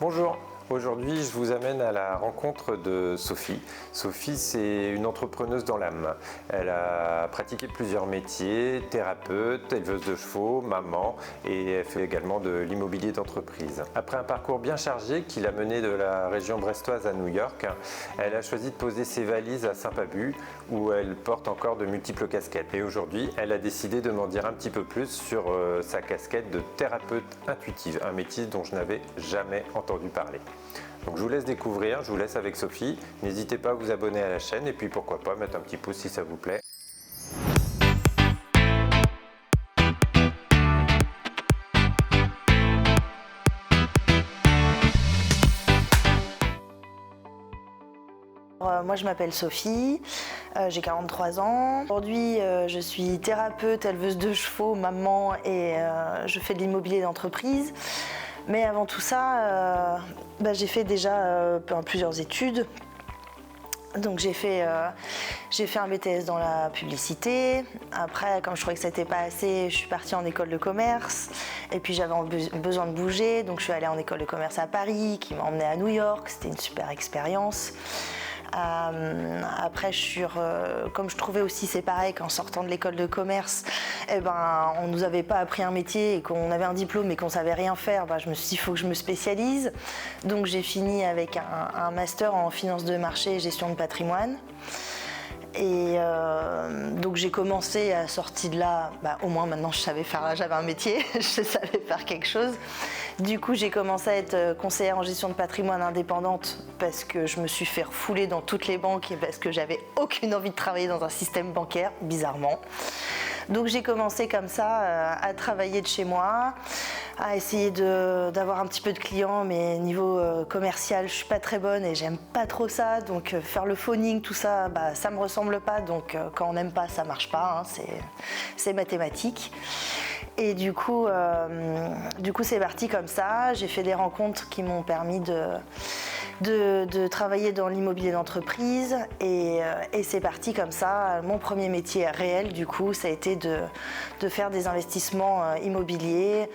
Bonjour, aujourd'hui je vous amène à la rencontre de Sophie. Sophie, c'est une entrepreneuse dans l'âme. Elle a pratiqué plusieurs métiers, thérapeute, éleveuse de chevaux, maman, et elle fait également de l'immobilier d'entreprise. Après un parcours bien chargé qui l'a menée de la région brestoise à New York, elle a choisi de poser ses valises à Saint-Pabu où elle porte encore de multiples casquettes. Et aujourd'hui, elle a décidé de m'en dire un petit peu plus sur sa casquette de thérapeute intuitive, un métier dont je n'avais jamais entendu parler. Donc je vous laisse découvrir, je vous laisse avec Sophie. N'hésitez pas à vous abonner à la chaîne et puis pourquoi pas mettre un petit pouce si ça vous plaît. Moi je m'appelle Sophie, j'ai 43 ans. Aujourd'hui je suis thérapeute, éleveuse de chevaux, maman et je fais de l'immobilier d'entreprise. Mais avant tout ça, j'ai fait déjà plusieurs études. Donc j'ai fait un BTS dans la publicité. Après, comme je trouvais que c'était pas assez, je suis partie en école de commerce. Et puis j'avais besoin de bouger, donc je suis allée en école de commerce à Paris, qui m'a emmenée à New York. C'était une super expérience. Après, comme je trouvais aussi, c'est pareil, qu'en sortant de l'école de commerce, on nous avait pas appris un métier et qu'on avait un diplôme et qu'on savait rien faire. Je me suis dit, il faut que je me spécialise. Donc j'ai fini avec un master en finance de marché et gestion de patrimoine. Et donc j'ai commencé à sortir de là, au moins maintenant j'avais un métier, je savais faire quelque chose. Du coup j'ai commencé à être conseillère en gestion de patrimoine indépendante parce que je me suis fait refouler dans toutes les banques et parce que j'avais aucune envie de travailler dans un système bancaire, bizarrement. Donc j'ai commencé comme ça à travailler de chez moi, à essayer d'avoir un petit peu de clients, mais niveau commercial, je suis pas très bonne et j'aime pas trop ça. Donc faire le phoning, tout ça, ça me ressemble pas. Donc quand on n'aime pas, ça marche pas. C'est mathématique. Et du coup c'est parti comme ça. J'ai fait des rencontres qui m'ont permis de travailler dans l'immobilier d'entreprise et c'est parti comme ça. Mon premier métier réel, du coup, ça a été de faire des investissements immobiliers,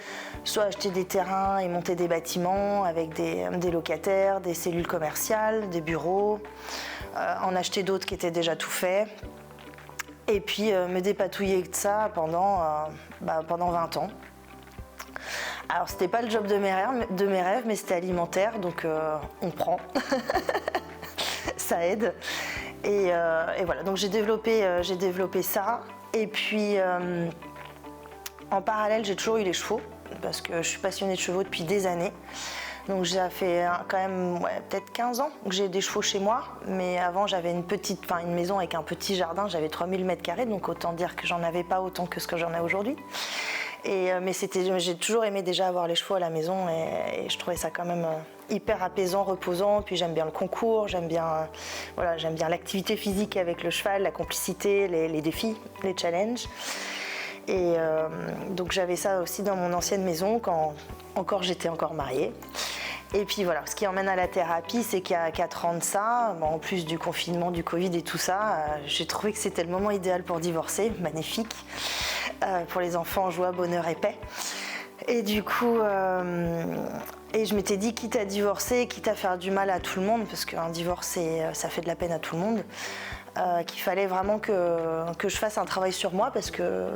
soit acheter des terrains et monter des bâtiments avec des locataires, des cellules commerciales, des bureaux, en acheter d'autres qui étaient déjà tout faits. Et puis me dépatouiller de ça pendant 20 ans. Alors c'était pas le job de mes rêves, mais c'était alimentaire, donc on prend. Ça aide. Et voilà, donc j'ai développé ça. Et puis en parallèle, j'ai toujours eu les chevaux, parce que je suis passionnée de chevaux depuis des années. Donc j'ai fait quand même peut-être 15 ans que j'ai des chevaux chez moi, mais avant j'avais une maison avec un petit jardin, j'avais 3000 m², donc autant dire que j'en avais pas autant que ce que j'en ai aujourd'hui. Mais j'ai toujours aimé déjà avoir les chevaux à la maison et je trouvais ça quand même hyper apaisant, reposant. Puis j'aime bien le concours, j'aime bien l'activité physique avec le cheval, la complicité, les défis, les challenges. Et donc j'avais ça aussi dans mon ancienne maison quand j'étais encore mariée. Et puis voilà, ce qui emmène à la thérapie, c'est qu'il y a 4 ans de ça, en plus du confinement, du Covid et tout ça, j'ai trouvé que c'était le moment idéal pour divorcer, magnifique, pour les enfants, joie, bonheur et paix. Et du coup, je m'étais dit, quitte à divorcer, quitte à faire du mal à tout le monde, parce qu'un divorce, ça fait de la peine à tout le monde, qu'il fallait vraiment que je fasse un travail sur moi, parce que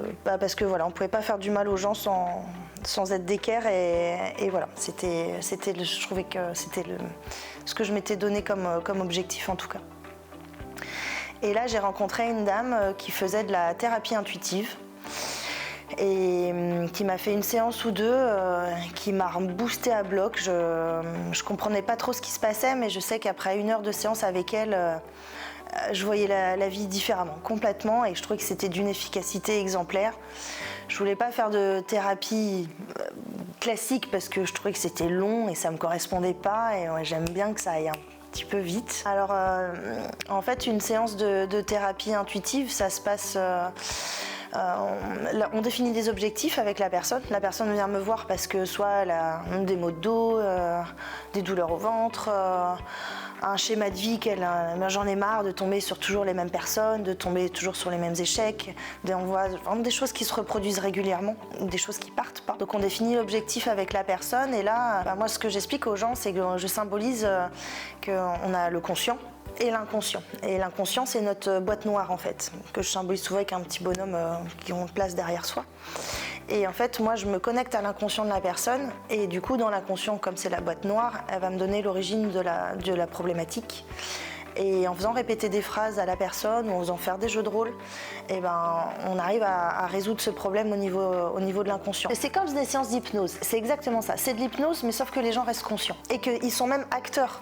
voilà, on ne pouvait pas faire du mal aux gens sans être d'équerre, et voilà, je trouvais que c'était ce que je m'étais donné comme objectif en tout cas. Et là, j'ai rencontré une dame qui faisait de la thérapie intuitive, et qui m'a fait une séance ou deux, qui m'a boosté à bloc. Je comprenais pas trop ce qui se passait, mais je sais qu'après 1 heure de séance avec elle, je voyais la vie différemment, complètement, et je trouvais que c'était d'une efficacité exemplaire. Je voulais pas faire de thérapie classique parce que je trouvais que c'était long et ça me correspondait pas, et j'aime bien que ça aille un petit peu vite. Alors en fait, une séance de thérapie intuitive, ça se passe... on définit des objectifs avec la personne. La personne vient me voir parce que soit elle a des maux de dos, des douleurs au ventre, un schéma de vie j'en ai marre de tomber sur toujours les mêmes personnes, de tomber toujours sur les mêmes échecs. On voit vraiment des choses qui se reproduisent régulièrement, des choses qui partent pas. Donc on définit l'objectif avec la personne et là, moi ce que j'explique aux gens, c'est que je symbolise qu'on a le conscient et l'inconscient. Et l'inconscient, c'est notre boîte noire en fait, que je symbolise souvent avec un petit bonhomme qu'on place derrière soi. Et en fait, moi, je me connecte à l'inconscient de la personne et du coup, dans l'inconscient, comme c'est la boîte noire, elle va me donner l'origine de la problématique. Et en faisant répéter des phrases à la personne ou en faisant faire des jeux de rôle, eh ben, on arrive à résoudre ce problème au niveau de l'inconscient. C'est comme des séances d'hypnose, c'est exactement ça. C'est de l'hypnose, mais sauf que les gens restent conscients et qu'ils sont même acteurs.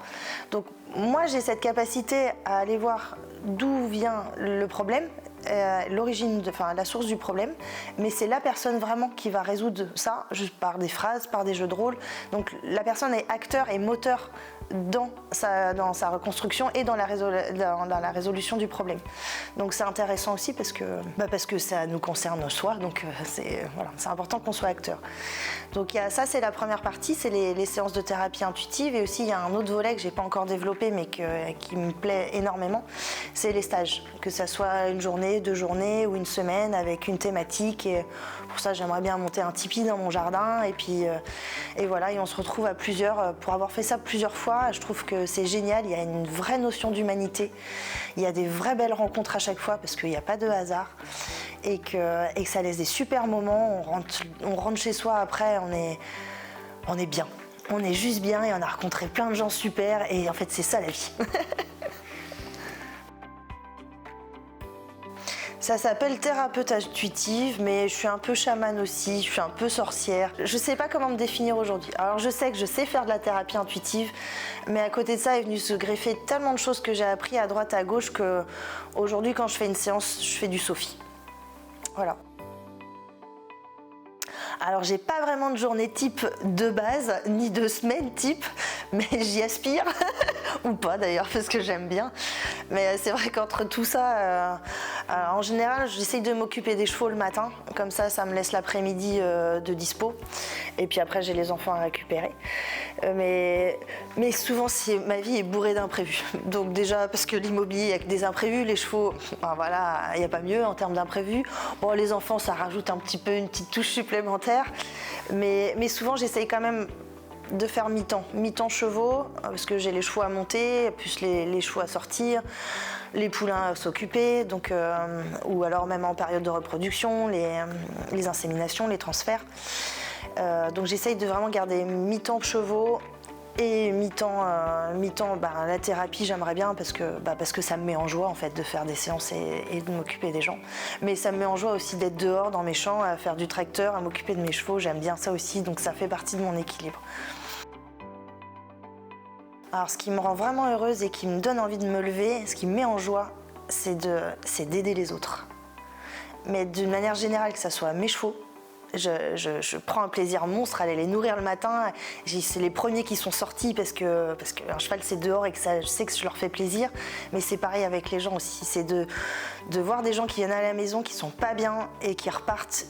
Donc moi, j'ai cette capacité à aller voir d'où vient le problème, la source du problème, mais c'est la personne vraiment qui va résoudre ça, juste par des phrases, par des jeux de rôle. Donc la personne est acteur et moteur dans sa reconstruction et dans la résolution du problème. Donc c'est intéressant aussi parce que ça nous concerne soi, donc c'est important qu'on soit acteur. Donc ça, c'est la première partie, c'est les séances de thérapie intuitive, et aussi il y a un autre volet que j'ai pas encore développé mais qui me plaît énormément, c'est les stages, que ça soit une journée, 2 journées ou une semaine avec une thématique. Et pour ça, j'aimerais bien monter un tipi dans mon jardin et voilà, et on se retrouve à plusieurs. Pour avoir fait ça plusieurs fois, je trouve que c'est génial. Il y a une vraie notion d'humanité. Il y a des vraies belles rencontres à chaque fois parce qu'il n'y a pas de hasard et que ça laisse des super moments. On rentre chez soi après, on est bien. On est juste bien et on a rencontré plein de gens super et en fait, c'est ça la vie. Ça s'appelle thérapeute intuitive, mais je suis un peu chamane aussi, je suis un peu sorcière. Je sais pas comment me définir aujourd'hui. Alors je sais que je sais faire de la thérapie intuitive, mais à côté de ça est venu se greffer tellement de choses que j'ai appris à droite à gauche que aujourd'hui quand je fais une séance, je fais du Sophie. Voilà. Alors j'ai pas vraiment de journée type de base, ni de semaine type, mais j'y aspire, ou pas d'ailleurs, parce que j'aime bien. Mais c'est vrai qu'entre tout ça, en général, j'essaye de m'occuper des chevaux le matin, comme ça me laisse l'après-midi de dispo. Et puis après, j'ai les enfants à récupérer. Mais souvent, ma vie est bourrée d'imprévus. Donc déjà, parce que l'immobilier, il n'y a que des imprévus, les chevaux, ben voilà, il n'y a pas mieux en termes d'imprévus. Bon, les enfants, ça rajoute un petit peu une petite touche supplémentaire. Mais souvent, j'essaye quand même de faire mi-temps chevaux, parce que j'ai les chevaux à monter, plus les chevaux à sortir, les poulains à s'occuper, donc, ou alors même en période de reproduction, les inséminations, les transferts. Donc j'essaye de vraiment garder mi-temps chevaux et mi-temps la thérapie, j'aimerais bien parce que ça me met en joie en fait de faire des séances et de m'occuper des gens. Mais ça me met en joie aussi d'être dehors dans mes champs, à faire du tracteur, à m'occuper de mes chevaux, j'aime bien ça aussi, donc ça fait partie de mon équilibre. Alors ce qui me rend vraiment heureuse et qui me donne envie de me lever, ce qui me met en joie, c'est d'aider les autres. Mais d'une manière générale, que ça soit mes chevaux, je prends un plaisir monstre à aller les nourrir le matin. C'est les premiers qui sont sortis parce qu'un cheval c'est dehors et que je sais que je leur fais plaisir. Mais c'est pareil avec les gens aussi. C'est de voir des gens qui viennent à la maison, qui sont pas bien et qui repartent.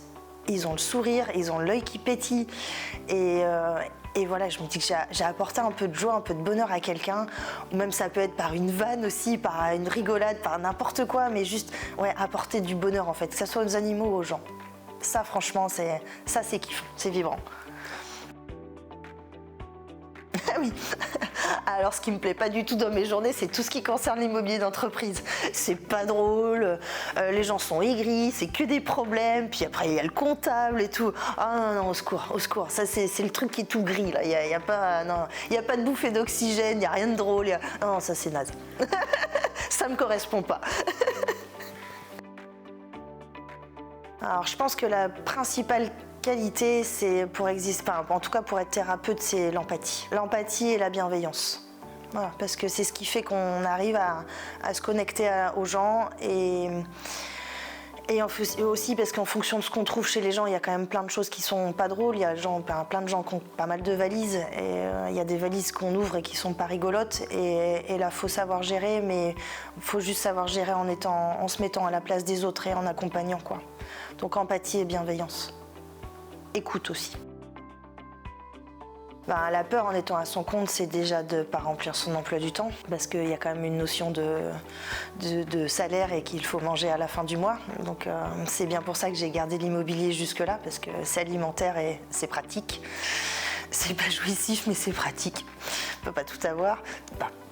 Ils ont le sourire, ils ont l'œil qui pétille. Et voilà, je me dis que j'ai apporté un peu de joie, un peu de bonheur à quelqu'un. Ou même ça peut être par une vanne aussi, par une rigolade, par n'importe quoi. Mais juste apporter du bonheur en fait, que ce soit aux animaux ou aux gens. Ça, franchement, c'est kiffant, c'est vibrant. Ah oui. Alors, ce qui me plaît pas du tout dans mes journées, c'est tout ce qui concerne l'immobilier d'entreprise. C'est pas drôle, les gens sont aigris, c'est que des problèmes, puis après il y a le comptable et tout. Ah non, au secours. Ça, c'est le truc qui est tout gris, là. Il y a pas de bouffée d'oxygène, il n'y a rien de drôle. Non, ça, c'est naze. Ça me correspond pas. Alors, je pense que la principale qualité, c'est en tout cas pour être thérapeute, c'est l'empathie. L'empathie et la bienveillance. Voilà, parce que c'est ce qui fait qu'on arrive à se connecter aux gens et aussi parce qu'en fonction de ce qu'on trouve chez les gens, il y a quand même plein de choses qui sont pas drôles. Il y a plein de gens qui ont pas mal de valises et il y a des valises qu'on ouvre et qui sont pas rigolotes et là faut savoir gérer, mais faut juste savoir gérer en se mettant à la place des autres et en accompagnant quoi. Donc empathie et bienveillance. Écoute aussi. La peur en étant à son compte, c'est déjà de ne pas remplir son emploi du temps, parce qu'il y a quand même une notion de salaire et qu'il faut manger à la fin du mois. Donc c'est bien pour ça que j'ai gardé l'immobilier jusque-là, parce que c'est alimentaire et c'est pratique. C'est pas jouissif, mais c'est pratique. On peut pas tout avoir,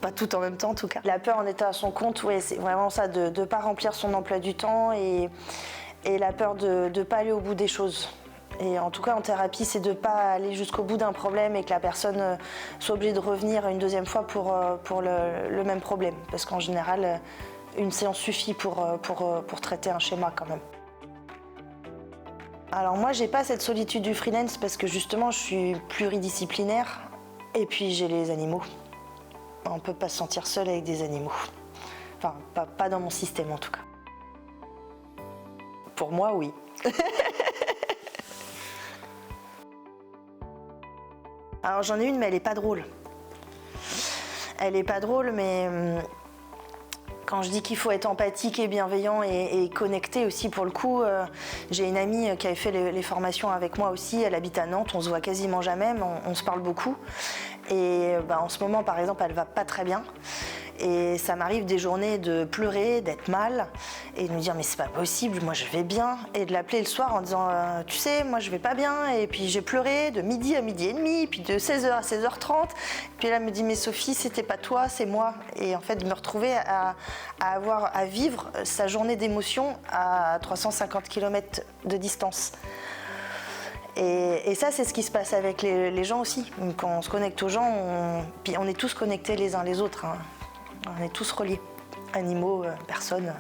pas tout en même temps en tout cas. La peur en étant à son compte, ouais, c'est vraiment ça, de ne pas remplir son emploi du temps et la peur de ne pas aller au bout des choses. Et en tout cas, en thérapie, c'est de ne pas aller jusqu'au bout d'un problème et que la personne soit obligée de revenir une deuxième fois pour le même problème. Parce qu'en général, une séance suffit pour traiter un schéma quand même. Alors moi, j'ai pas cette solitude du freelance parce que justement, je suis pluridisciplinaire et puis j'ai les animaux. On ne peut pas se sentir seul avec des animaux. Enfin, pas dans mon système en tout cas. Pour moi, oui. Alors j'en ai une, mais elle est pas drôle. Elle est pas drôle, mais quand je dis qu'il faut être empathique et bienveillant et connecté aussi pour le coup, j'ai une amie qui avait fait les formations avec moi aussi, elle habite à Nantes, on se voit quasiment jamais, mais on se parle beaucoup. Et en ce moment par exemple, elle va pas très bien. Et ça m'arrive des journées de pleurer, d'être mal et de me dire mais c'est pas possible, moi je vais bien. Et de l'appeler le soir en disant tu sais, moi je vais pas bien et puis j'ai pleuré de midi à midi et demi, puis de 16h à 16h30. Puis là elle me dit mais Sophie, c'était pas toi, c'est moi. Et en fait de me retrouver à vivre sa journée d'émotion à 350 km de distance. Et ça, c'est ce qui se passe avec les gens aussi. Quand on se connecte aux gens, puis on est tous connectés les uns les autres. Hein. On est tous reliés, animaux, personnes.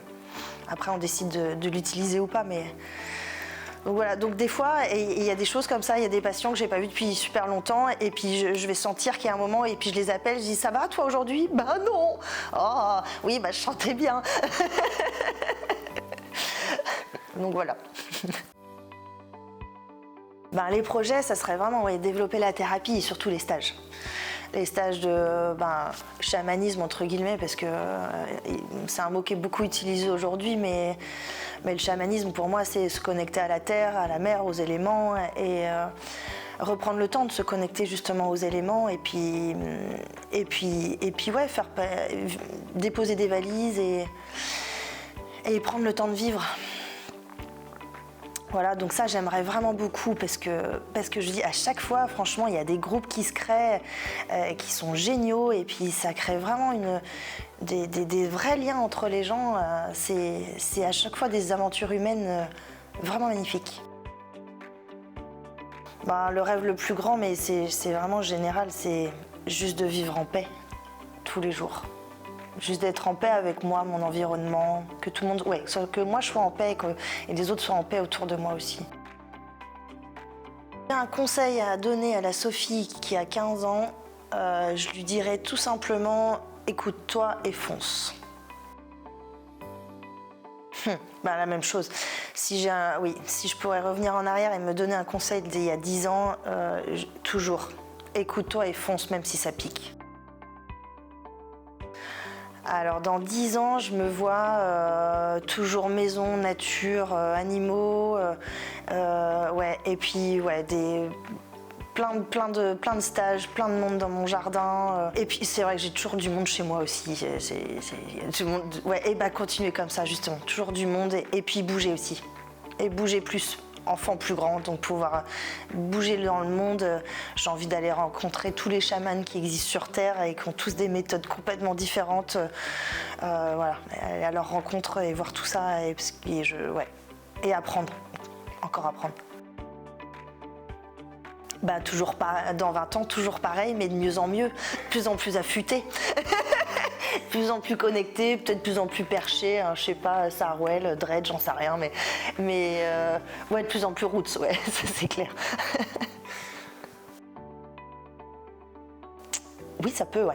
Après, on décide de l'utiliser ou pas, mais... Donc voilà, donc des fois, il y a des choses comme ça, il y a des patients que j'ai pas vus depuis super longtemps, et puis je vais sentir qu'il y a un moment, et puis je les appelle, je dis « Ça va, toi, aujourd'hui ?» « Bah non !»« Oh, oui, je chantais bien. » Donc voilà. Les projets, ça serait vraiment développer la thérapie et surtout les stages. Les stages de chamanisme entre guillemets, parce que c'est un mot qui est beaucoup utilisé aujourd'hui, mais le chamanisme pour moi c'est se connecter à la terre, à la mer, aux éléments et reprendre le temps de se connecter justement aux éléments et puis faire déposer des valises et prendre le temps de vivre. Voilà, donc ça j'aimerais vraiment beaucoup parce que je dis à chaque fois, franchement, il y a des groupes qui se créent, qui sont géniaux et puis ça crée vraiment des vrais liens entre les gens. C'est à chaque fois des aventures humaines vraiment magnifiques. Le rêve le plus grand, mais c'est vraiment général, c'est juste de vivre en paix tous les jours. Juste d'être en paix avec moi, mon environnement, que tout le monde, que moi je sois en paix et les autres soient en paix autour de moi aussi. J'ai un conseil à donner à la Sophie qui a 15 ans, je lui dirais tout simplement écoute-toi et fonce. La même chose. Si je pourrais revenir en arrière et me donner un conseil d'il y a 10 ans, toujours écoute-toi et fonce même si ça pique. Alors dans 10 ans, je me vois toujours maison, nature, animaux, et puis plein de stages, plein de monde dans mon jardin. Et puis c'est vrai que j'ai toujours du monde chez moi aussi. Du monde, continuer comme ça justement, toujours du monde et puis bouger aussi. Et bouger plus. Enfant plus grand, donc pouvoir bouger dans le monde. J'ai envie d'aller rencontrer tous les chamans qui existent sur Terre et qui ont tous des méthodes complètement différentes. Aller à leur rencontre et voir tout ça et apprendre, encore apprendre. Toujours pas, dans 20 ans, toujours pareil, mais de mieux en mieux, de plus en plus affûté. De plus en plus connecté, peut-être de plus en plus perché, je sais pas, Sarwell, Dredge, j'en sais rien, mais de plus en plus roots, ça c'est clair. Oui, ça peut,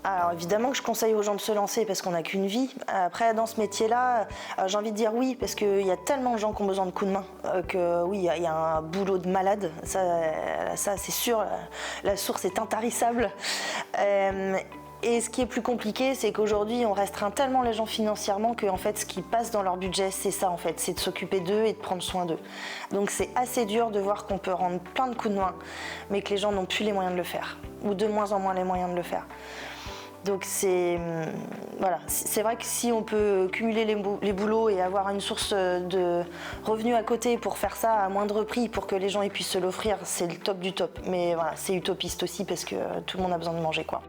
Alors évidemment que je conseille aux gens de se lancer parce qu'on n'a qu'une vie. Après, dans ce métier-là, j'ai envie de dire oui parce qu'il y a tellement de gens qui ont besoin de coups de main que oui, il y a un boulot de malade. Ça c'est sûr, la source est intarissable. Et ce qui est plus compliqué, c'est qu'aujourd'hui, on restreint tellement les gens financièrement que en fait, ce qui passe dans leur budget, c'est ça en fait, c'est de s'occuper d'eux et de prendre soin d'eux. Donc c'est assez dur de voir qu'on peut rendre plein de coups de main, mais que les gens n'ont plus les moyens de le faire, ou de moins en moins les moyens de le faire. Donc c'est vrai que si on peut cumuler les boulots et avoir une source de revenus à côté pour faire ça à moindre prix, pour que les gens puissent se l'offrir, c'est le top du top. Mais voilà, c'est utopiste aussi parce que tout le monde a besoin de manger, quoi.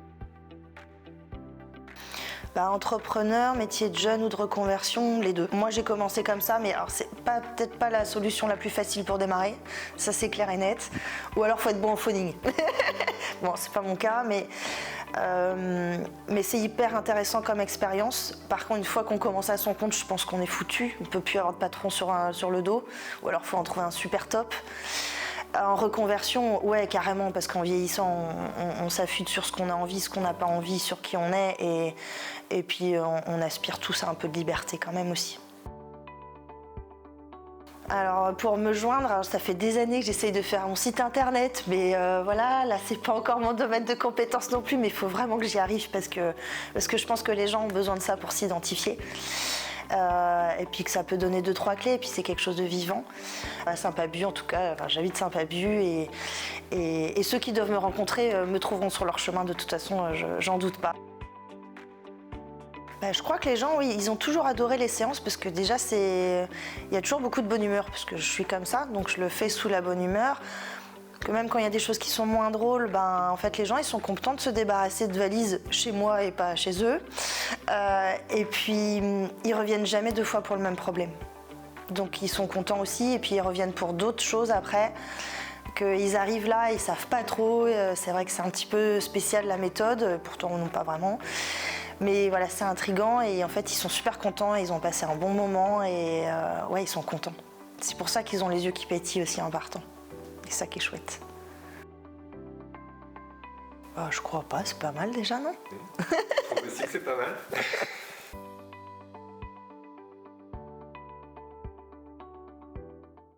Entrepreneur, métier de jeune ou de reconversion, les deux. Moi j'ai commencé comme ça, mais alors c'est peut-être pas la solution la plus facile pour démarrer, ça c'est clair et net. Ou alors faut être bon au phoning. Bon, c'est pas mon cas, mais c'est hyper intéressant comme expérience. Par contre, une fois qu'on commence à son compte, je pense qu'on est foutu. On peut plus avoir de patron sur le dos, ou alors faut en trouver un super top. En reconversion, ouais, carrément, parce qu'en vieillissant, on s'affûte sur ce qu'on a envie, ce qu'on n'a pas envie, sur qui on est, et puis on aspire tous à un peu de liberté quand même aussi. Alors pour me joindre, ça fait des années que j'essaye de faire mon site internet, mais voilà, là c'est pas encore mon domaine de compétence non plus, mais il faut vraiment que j'y arrive parce que je pense que les gens ont besoin de ça pour s'identifier. Et puis que ça peut donner 2-3 clés, et puis c'est quelque chose de vivant. À Saint-Pabu en tout cas, j'habite Saint-Pabu et ceux qui doivent me rencontrer me trouveront sur leur chemin de toute façon, j'en doute pas. Je crois que les gens, oui, ils ont toujours adoré les séances parce que déjà il y a toujours beaucoup de bonne humeur parce que je suis comme ça, donc je le fais sous la bonne humeur. Que même quand il y a des choses qui sont moins drôles, en fait les gens ils sont contents de se débarrasser de valises chez moi et pas chez eux. Et puis ils reviennent jamais 2 fois pour le même problème. Donc ils sont contents aussi et puis ils reviennent pour d'autres choses après. Qu'ils arrivent là, ils savent pas trop. C'est vrai que c'est un petit peu spécial la méthode, pourtant non pas vraiment. Mais voilà, c'est intriguant et en fait ils sont super contents, ils ont passé un bon moment et ouais, ils sont contents. C'est pour ça qu'ils ont les yeux qui pétillent aussi en partant. C'est ça qui est chouette. Je crois pas, c'est pas mal déjà, non? Je trouve aussi que c'est pas mal.